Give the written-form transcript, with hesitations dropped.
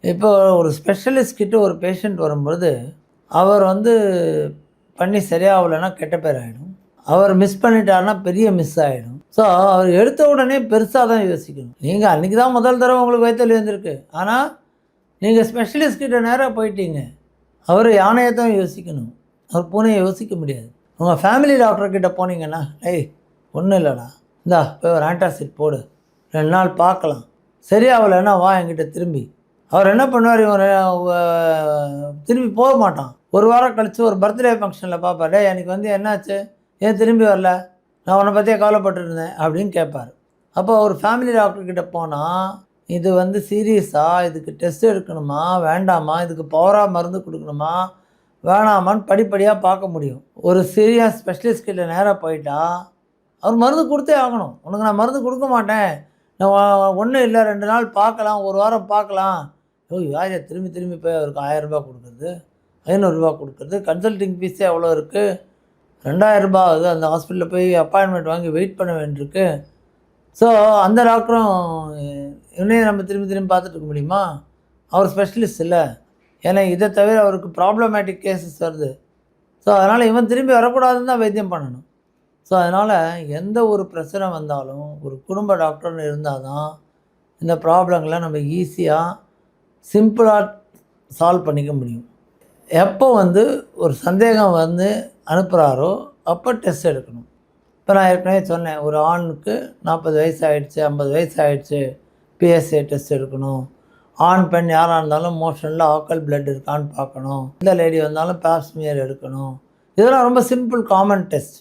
இப்போ ஒரு ஸ்பெஷலிஸ்ட் கிட்ட ஒரு பேஷண்ட் வரும்பொழுது, அவர் பண்ணி சரியாகலைன்னா கெட்ட பேர் ஆயிடும். அவர் மிஸ் பண்ணிட்டாருன்னா பெரிய மிஸ் ஆயிடும். ஸோ, அவர் எடுத்த உடனே பெருசா தான் யோசிக்கணும். நீங்க அன்னைக்கு தான் முதல் தடவ உங்களுக்கு வயித்து வலி வந்திருக்கு. ஆனா, நீங்க ஸ்பெஷலிஸ்ட் கிட்ட நேரா போயிட்டீங்க. அவரு யானைய தான் யோசிக்கணும். அவர் பூனைய யோசிக்க முடியாது. உங்க ஃபேமிலி டாக்டர் கிட்ட போனீங்கன்னா, "ஏய் ஒண்ணும் இல்லடா. இந்தா போய் ஒரு ஆன்டாசிட் போடு. 2 நாள் பார்க்கலாம். சரியாவலைன்னா வா என்கிட்ட திரும்பி." அவர் என்ன பண்ணுவார், இவன் திரும்பி போக மாட்டான். 1 வாரம் கழிச்சு ஒரு பர்த்டே ஃபங்க்ஷனில் பார்ப்பார். "டேய் எனக்கு என்னாச்சு? ஏன் திரும்பி வரல? நான் உன்னை பற்றியே கவலைப்பட்டுட்டு இருந்தேன்" அப்படின்னு கேட்பார். அப்போ ஒரு ஃபேமிலி டாக்டர் கிட்ட போனால், இது சீரியஸா? இதுக்கு டெஸ்ட் எடுக்கணுமா? வேண்டாமா? இதுக்கு பவரா மருந்து கொடுக்கணுமா? வேணாமான்னு படிப்படியாக பார்க்க முடியும். ஒரு சீரியஸ் ஸ்பெஷலிஸ்ட் கிட்ட நேராக போயிட்டா, அவர் மருந்து கொடுத்தே ஆகணும். "உனக்கு நான் மருந்து கொடுக்க மாட்டேன். நான் ஒன்றும் இல்லை 2 நாள் பார்க்கலாம், 1 வாரம் பார்க்கலாம்." யார் திரும்பி திரும்பி போய் அவருக்கு ரூ. 1000 கொடுக்குறது, ரூ. 500 கொடுக்குறது, கன்சல்டிங் ஃபீஸே எவ்வளோ இருக்குது, ரூ. 2000 ஆகுது. அந்த ஹாஸ்பிட்டலில் போய் அப்பாயின்மெண்ட் வாங்கி வெயிட் பண்ண வேண்டியிருக்கு. ஸோ அந்த டாக்டரும் இவனையும் நம்ம திரும்பி திரும்பி பார்த்துட்டு இருக்க முடியுமா? அவர் ஸ்பெஷலிஸ்ட் இல்லை. ஏன்னா இதை தவிர அவருக்கு ப்ராப்ளமேட்டிக் கேசஸ் வருது. ஸோ அதனால் இவன் திரும்பி வரக்கூடாதுன்னு தான் வைத்தியம் பண்ணணும். ஸோ அதனால் எந்த ஒரு பிரச்சனை வந்தாலும் ஒரு குடும்ப டாக்டர்னு இருந்தால் தான் இந்த ப்ராப்ளங்களை நம்ம ஈஸியாக சிம்பிளாக சால்வ் பண்ணிக்க முடியும். எப்போ ஒரு சந்தேகம் அனுப்புகிறாரோ அப்போ டெஸ்ட் எடுக்கணும். இப்போ நான் ஏற்கனவே சொன்னேன், ஒரு ஆணுக்கு 40 வயசு ஆகிடுச்சு, 50 வயசு ஆகிடுச்சு, பிஎஸ்ஏ டெஸ்ட் எடுக்கணும். ஆண் பெண் யாராக இருந்தாலும் மோஷனில் ஆக்கல் பிளட் இருக்கான்னு பார்க்கணும். எந்த லேடி வந்தாலும் பாப்ஸ்மியர் எடுக்கணும். இதெல்லாம் ரொம்ப சிம்பிள் காமன் டெஸ்ட்.